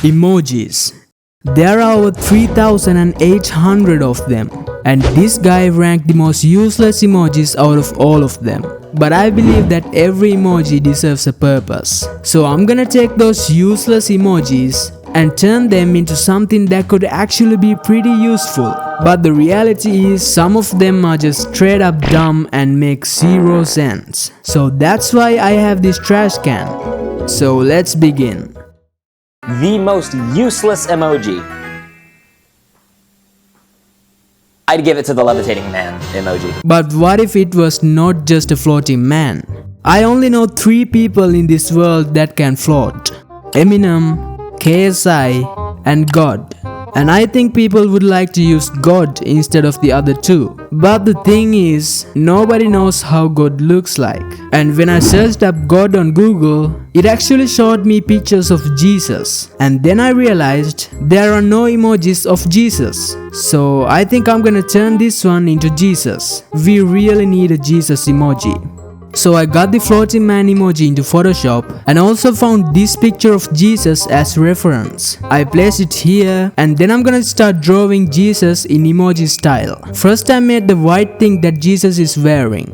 Emojis. There are over 3,800 of them, and this guy ranked the most useless emojis out of all of them. But I believe that every emoji deserves a purpose. So I'm gonna take those useless emojis and turn them into something that could actually be pretty useful. But the reality is some of them are just straight up dumb and make zero sense. So that's why I have this trash can. So let's begin. The most useless emoji. I'd give it to the levitating man emoji. But what if it was not just a floating man? I only know 3 people in this world that can float: Eminem, KSI, and God. And I think people would like to use God instead of the other 2. But the thing is, nobody knows how God looks like. And when I searched up God on Google, it actually showed me pictures of Jesus. And then I realized there are no emojis of Jesus. So I think I'm gonna turn this one into Jesus. We really need a Jesus emoji. So I got the floating man emoji into Photoshop and also found this picture of Jesus as reference. I placed it here and then I'm gonna start drawing Jesus in emoji style. First I made the white thing that Jesus is wearing.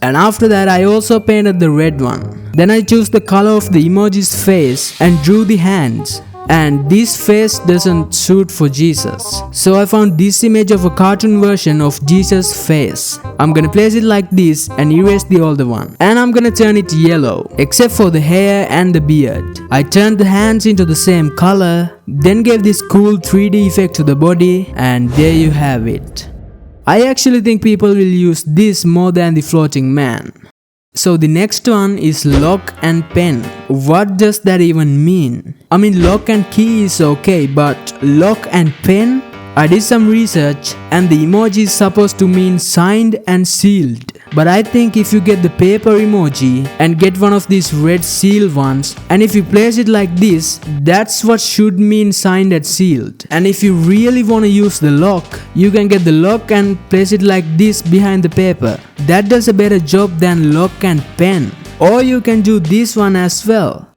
And after that I also painted the red one. Then I chose the color of the emoji's face and drew the hands. And this face doesn't suit for Jesus. So I found this image of a cartoon version of Jesus' face. I'm gonna place it like this and erase the older one. And I'm gonna turn it yellow, except for the hair and the beard. I turned the hands into the same color, then gave this cool 3D effect to the body, and there you have it. I actually think people will use this more than the floating man. So the next one is lock and pen. What does that even mean? I mean, lock and key is okay, but lock and pen? I did some research and the emoji is supposed to mean signed and sealed. But I think if you get the paper emoji and get one of these red seal ones, and if you place it like this, that's what should mean signed and sealed. And if you really want to use the lock, you can get the lock and place it like this behind the paper. That does a better job than lock and pen. Or you can do this one as well.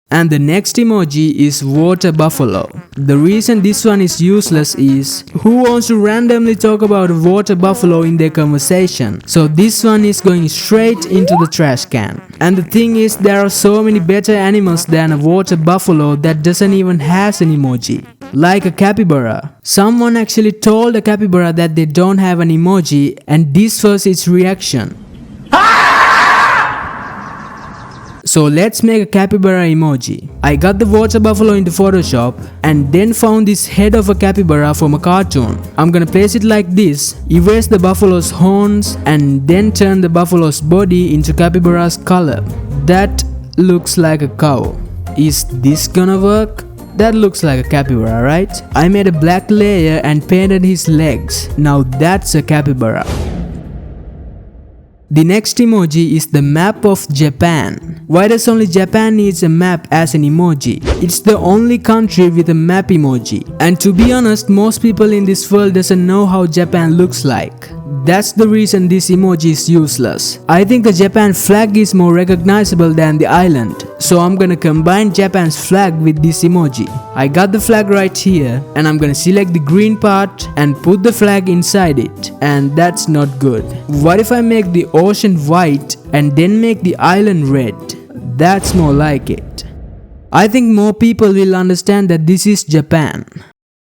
And the next emoji is water buffalo. The reason this one is useless is, who wants to randomly talk about a water buffalo in their conversation? So this one is going straight into the trash can. And the thing is, there are so many better animals than a water buffalo that doesn't even has an emoji. Like a capybara. Someone actually told a capybara that they don't have an emoji, and this was its reaction. So let's make a capybara emoji. I got the water buffalo into Photoshop and then found this head of a capybara from a cartoon. I'm gonna place it like this, erase the buffalo's horns, and then turn the buffalo's body into capybara's color. That looks like a cow. Is this gonna work? That looks like a capybara, right? I made a black layer and painted his legs. Now that's a capybara. The next emoji is the map of Japan. Why does only Japan needs a map as an emoji? It's the only country with a map emoji. And to be honest, most people in this world doesn't know how Japan looks like. That's the reason this emoji is useless. I think the Japan flag is more recognizable than the island. So I'm gonna combine Japan's flag with this emoji. I got the flag right here and I'm gonna select the green part and put the flag inside it. And that's not good. What if I make the ocean white and then make the island red? That's more like it. I think more people will understand that this is Japan.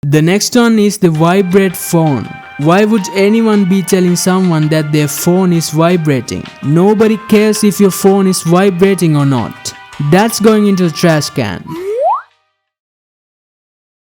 The next one is the vibrate phone. Why would anyone be telling someone that their phone is vibrating? Nobody cares if your phone is vibrating or not. That's going into the trash can.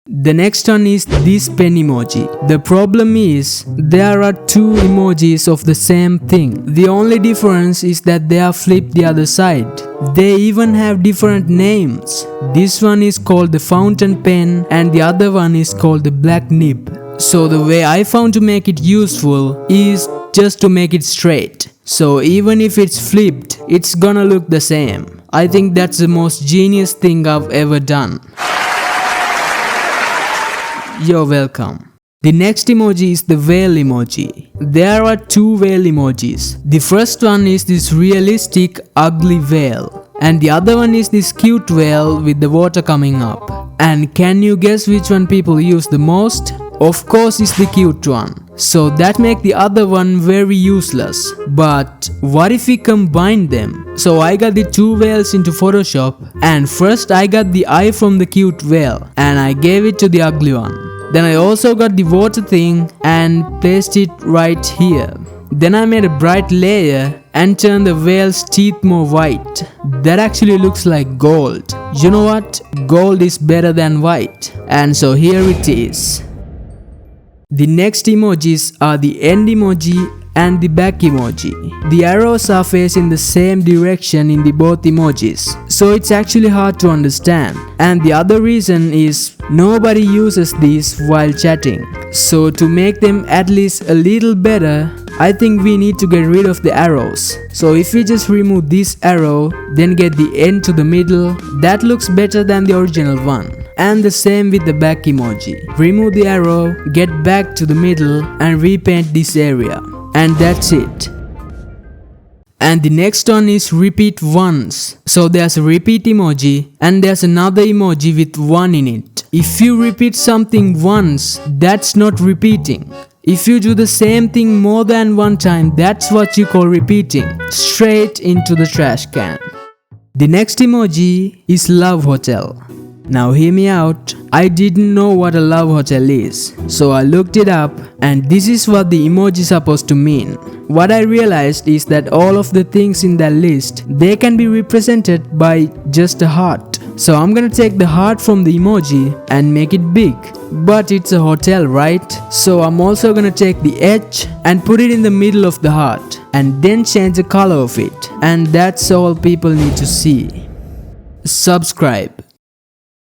The next one is this pen emoji. The problem is, there are 2 emojis of the same thing. The only difference is that they are flipped the other side. They even have different names. This one is called the fountain pen and the other one is called the black nib. So the way I found to make it useful is just to make it straight. So even if it's flipped, it's gonna look the same. I think that's the most genius thing I've ever done. You're welcome. The next emoji is the whale emoji. There are 2 whale emojis. The first one is this realistic ugly whale. And the other one is this cute whale with the water coming up. And can you guess which one people use the most? Of course it's the cute one. So that make the other one very useless. But what if we combine them? So I got the two whales into Photoshop, and first I got the eye from the cute whale and I gave it to the ugly one. Then I also got the water thing and placed it right here. Then I made a bright layer and turned the whale's teeth more white. That actually looks like gold. You know what? Gold is better than white. And so here it is. The next emojis are the end emoji and the back emoji. The arrows are facing the same direction in the both emojis, so it's actually hard to understand. And the other reason is nobody uses these while chatting. So to make them at least a little better, I think we need to get rid of the arrows. So if we just remove this arrow, then get the end to the middle, that looks better than the original one. And the same with the back emoji. Remove the arrow, get back to the middle and repaint this area. And that's it. And the next one is repeat once. So there's a repeat emoji and there's another emoji with one in it. If you repeat something once, that's not repeating. If you do the same thing more than one time, that's what you call repeating. Straight into the trash can. The next emoji is love hotel. Now hear me out, I didn't know what a love hotel is, so I looked it up and this is what the emoji is supposed to mean. What I realized is that all of the things in that list, they can be represented by just a heart. So I'm gonna take the heart from the emoji and make it big. But it's a hotel, right? So I'm also gonna take the edge and put it in the middle of the heart and then change the color of it. And that's all people need to see. Subscribe.